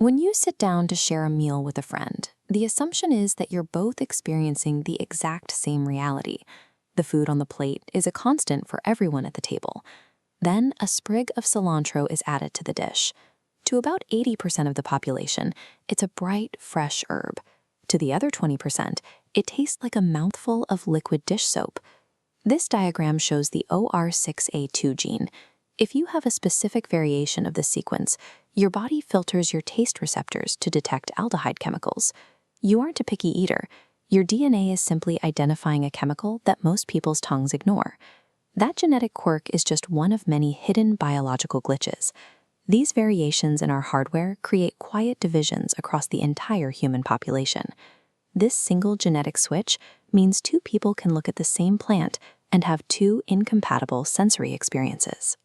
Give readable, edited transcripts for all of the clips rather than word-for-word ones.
When you sit down to share a meal with a friend, the assumption is that you're both experiencing the exact same reality. The food on the plate is a constant for everyone at the table. Then a sprig of cilantro is added to the dish. To about 80% of the population, it's a bright, fresh herb. To the other 20%, it tastes like a mouthful of liquid dish soap. This diagram shows the OR6A2 gene. If you have a specific variation of this sequence, your body filters your taste receptors to detect aldehyde chemicals. You aren't a picky eater. Your DNA is simply identifying a chemical that most people's tongues ignore. That genetic quirk is just one of many hidden biological glitches. These variations in our hardware create quiet divisions across the entire human population. This single genetic switch means two people can look at the same plant and have two incompatible sensory experiences.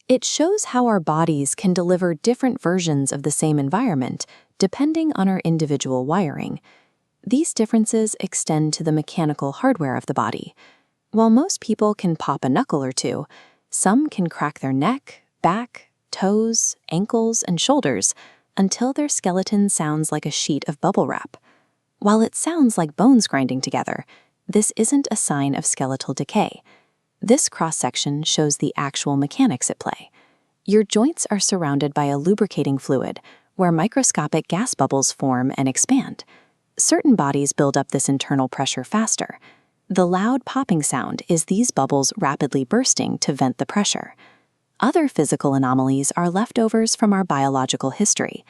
It shows how our bodies can deliver different versions of the same environment depending on our individual wiring. These differences extend to the mechanical hardware of the body. While most people can pop a knuckle or two, some can crack their neck, back, toes, ankles, and shoulders until their skeleton sounds like a sheet of bubble wrap. While it sounds like bones grinding together, this isn't a sign of skeletal decay. This cross-section shows the actual mechanics at play. Your joints are surrounded by a lubricating fluid where microscopic gas bubbles form and expand. Certain bodies build up this internal pressure faster. The loud popping sound is these bubbles rapidly bursting to vent the pressure. Other physical anomalies are leftovers from our biological history.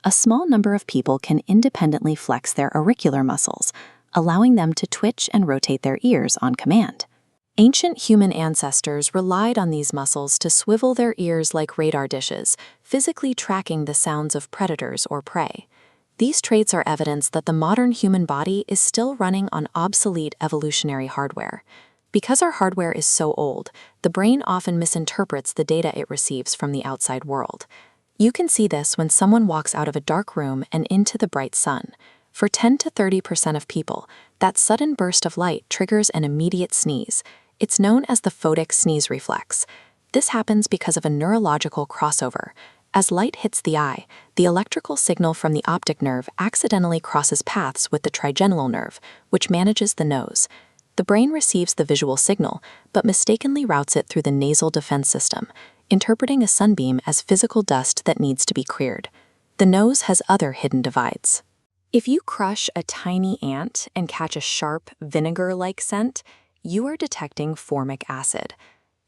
A small number of people can independently flex their auricular muscles, allowing them to twitch and rotate their ears on command. Ancient human ancestors relied on these muscles to swivel their ears like radar dishes, physically tracking the sounds of predators or prey. These traits are evidence that the modern human body is still running on obsolete evolutionary hardware. Because our hardware is so old, the brain often misinterprets the data it receives from the outside world. You can see this when someone walks out of a dark room and into the bright sun. For 10 to 30% of people, that sudden burst of light triggers an immediate sneeze. It's known as the photic sneeze reflex. This happens because of a neurological crossover. As light hits the eye, the electrical signal from the optic nerve accidentally crosses paths with the trigeminal nerve, which manages the nose. The brain receives the visual signal, but mistakenly routes it through the nasal defense system, interpreting a sunbeam as physical dust that needs to be cleared. The nose has other hidden divides. If you crush a tiny ant and catch a sharp, vinegar-like scent, you are detecting formic acid.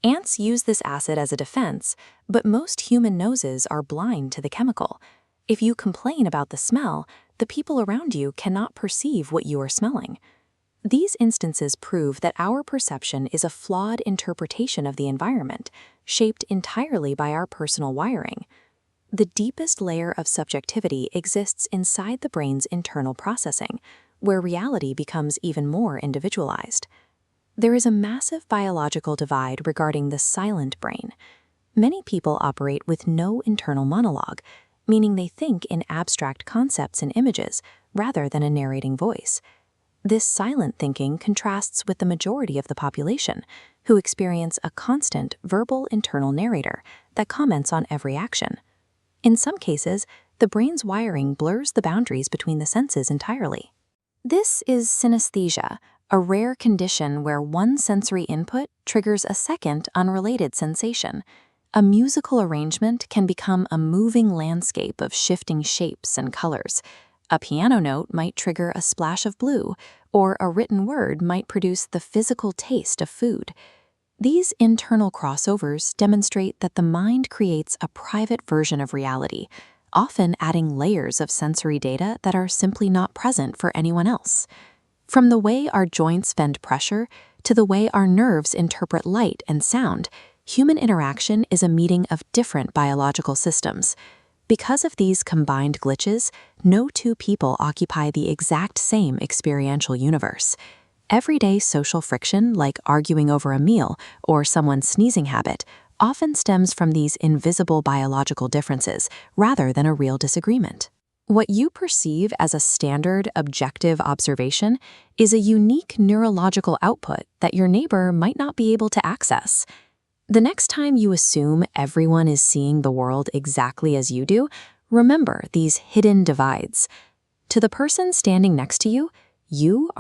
Ants use this acid as a defense, but most human noses are blind to the chemical. If you complain about the smell, the people around you cannot perceive what you are smelling. These instances prove that our perception is a flawed interpretation of the environment, shaped entirely by our personal wiring. The deepest layer of subjectivity exists inside the brain's internal processing, where reality becomes even more individualized. There is a massive biological divide regarding the silent brain. Many people operate with no internal monologue, meaning they think in abstract concepts and images rather than a narrating voice. This silent thinking contrasts with the majority of the population, who experience a constant verbal internal narrator that comments on every action. In some cases, the brain's wiring blurs the boundaries between the senses entirely. This is synesthesia, a rare condition where one sensory input triggers a second unrelated sensation. A musical arrangement can become a moving landscape of shifting shapes and colors. A piano note might trigger a splash of blue, or a written word might produce the physical taste of food. These internal crossovers demonstrate that the mind creates a private version of reality, often adding layers of sensory data that are simply not present for anyone else. From the way our joints vend pressure to the way our nerves interpret light and sound, human interaction is a meeting of different biological systems. Because of these combined glitches, no two people occupy the exact same experiential universe. Everyday social friction, like arguing over a meal or someone's sneezing habit, often stems from these invisible biological differences rather than a real disagreement. What you perceive as a standard, objective observation is a unique neurological output that your neighbor might not be able to access. The next time you assume everyone is seeing the world exactly as you do, Remember these hidden divides. To the person standing next to you, you are